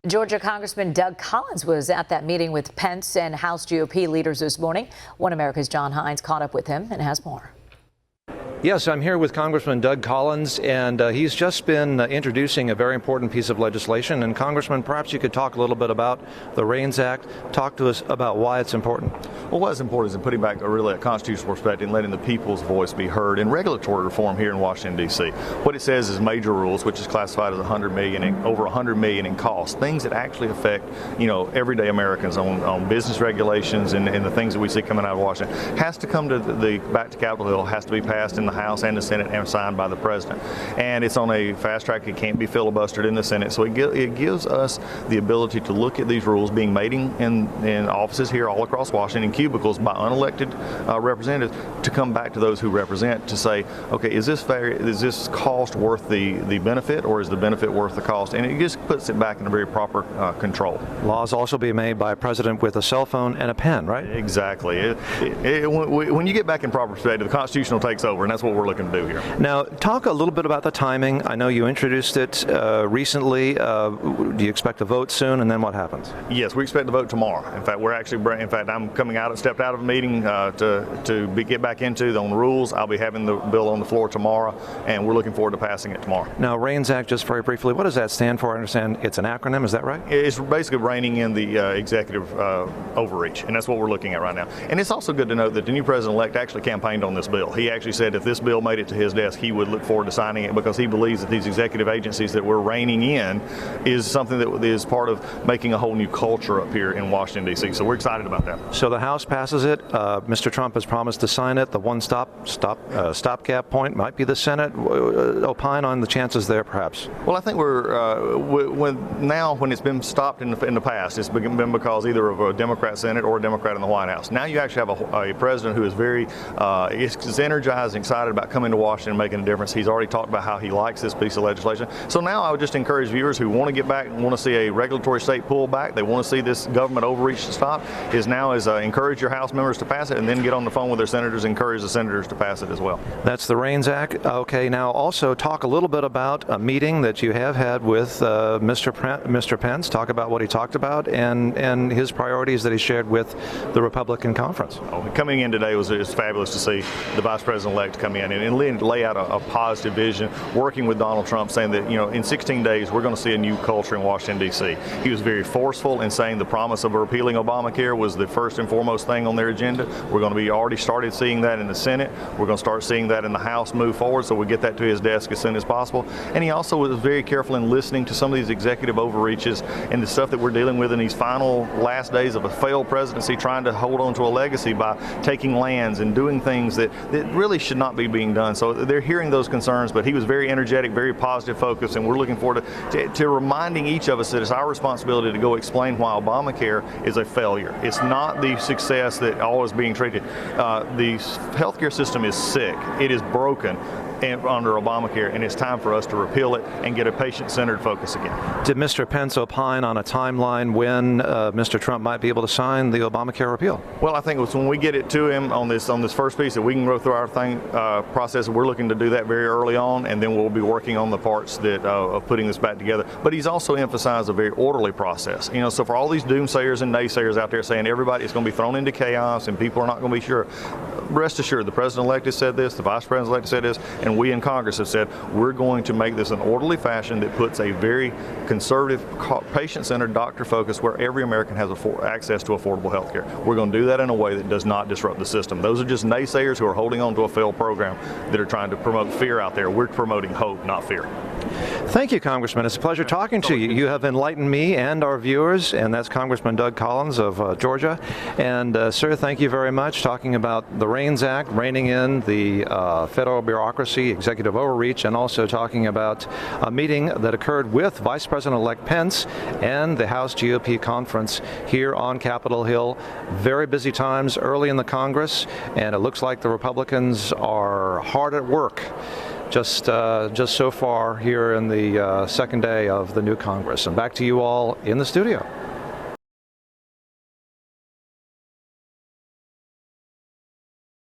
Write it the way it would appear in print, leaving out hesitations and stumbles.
Georgia Congressman Doug Collins was at that meeting with Pence and House GOP leaders this morning. One America's John Hines caught up with him and has more. Yes, I'm here with Congressman Doug Collins, and he's just been introducing a very important piece of legislation. And Congressman, perhaps you could talk a little bit about the REINS Act. Talk to us about why it's important. Well, what's important is in putting back a constitutional perspective and letting the people's voice be heard in regulatory reform here in Washington, D.C. What it says is major rules, which is classified as over $100 million in cost, things that actually affect, everyday Americans on business regulations and the things that we see coming out of Washington, has to come to back to Capitol Hill, has to be passed in the House and the Senate and signed by the President. And it's on a fast track. It can't be filibustered in the Senate. So it gives us the ability to look at these rules being made in offices here all across Washington, in cubicles by unelected representatives, to come back to those who represent to say, okay, is this fair? Is this cost worth the benefit, or is the benefit worth the cost? And it just puts it back in a very proper control. Laws also be made by a president with a cell phone and a pen, right? Exactly. When you get back in proper perspective, the constitutional takes over, and that's what we're looking to do here. Now, talk a little bit about the timing. I know you introduced it recently. Do you expect a vote soon, and then what happens? Yes, we expect to vote tomorrow. In fact, I'm stepped out of a meeting to get back into on the rules. I'll be having the bill on the floor tomorrow, and we're looking forward to passing it tomorrow. Now, REINS Act, just very briefly, what does that stand for? I understand it's an acronym. Is that right? It's basically reining in the executive overreach, and that's what we're looking at right now. And it's also good to note that the new president-elect actually campaigned on this bill. He actually said if this bill made it to his desk, he would look forward to signing it, because he believes that these executive agencies that we're reining in is something that is part of making a whole new culture up here in Washington, D.C. So we're excited about that. So the House passes it. Mr. Trump has promised to sign it. The one stopgap point might be the Senate. Opine on the chances there, perhaps. Well, I think when it's been stopped in the past, it's been because either of a Democrat Senate or a Democrat in the White House. Now you actually have a president who is very is energized and excited about coming to Washington and making a difference. He's already talked about how he likes this piece of legislation. So now I would just encourage viewers who want to get back and want to see a regulatory state pull back, they want to see this government overreach to stop, is encourage your House members to pass it, and then get on the phone with their senators and encourage the senators to pass it as well. That's the REINS Act. Okay, now also talk a little bit about a meeting that you have had with Mr. Pence. Talk about what he talked about and his priorities that he shared with the Republican conference. Coming in today was fabulous to see the Vice President-elect come in and lay out a positive vision, working with Donald Trump, saying that in 16 days we're going to see a new culture in Washington, D.C. He was very forceful in saying the promise of repealing Obamacare was the first and foremost thing on their agenda. We're going to be already started seeing that in the Senate. We're going to start seeing that in the House move forward, so we get that to his desk as soon as possible. And he also was very careful in listening to some of these executive overreaches and the stuff that we're dealing with in these final last days of a failed presidency, trying to hold on to a legacy by taking lands and doing things that really should not be being done. So they're hearing those concerns, but he was very energetic, very positive focused, and we're looking forward to reminding each of us that it's our responsibility to go explain why Obamacare is a failure. It's not the success that all is being treated. The healthcare system is sick. It is broken under Obamacare, and it's time for us to repeal it and get a patient-centered focus again. Did Mr. Pence opine on a timeline when Mr. Trump might be able to sign the Obamacare repeal? Well, I think it was when we get it to him on this first piece that we can go through our process. We're looking to do that very early on, and then we'll be working on the parts of putting this back together. But he's also emphasized a very orderly process. So for all these doomsayers and naysayers out there saying everybody is going to be thrown into chaos and people are not going to be sure, rest assured, the president-elect has said this, the vice president-elect said this, and we in Congress have said we're going to make this an orderly fashion that puts a very conservative, patient-centered, doctor-focused, where every American has access to affordable health care. We're going to do that in a way that does not disrupt the system. Those are just naysayers who are holding on to a failed program that are trying to promote fear out there. We're promoting hope, not fear. Thank you, Congressman. It's a pleasure talking to you. You have enlightened me and our viewers, and that's Congressman Doug Collins of Georgia. And sir, thank you very much, talking about the REINS Act, reining in the federal bureaucracy, executive overreach, and also talking about a meeting that occurred with Vice President-elect Pence and the House GOP conference here on Capitol Hill. Very busy times early in the Congress, and it looks like the Republicans are hard at work just so far here in the second day of the new Congress. And back to you all in the studio.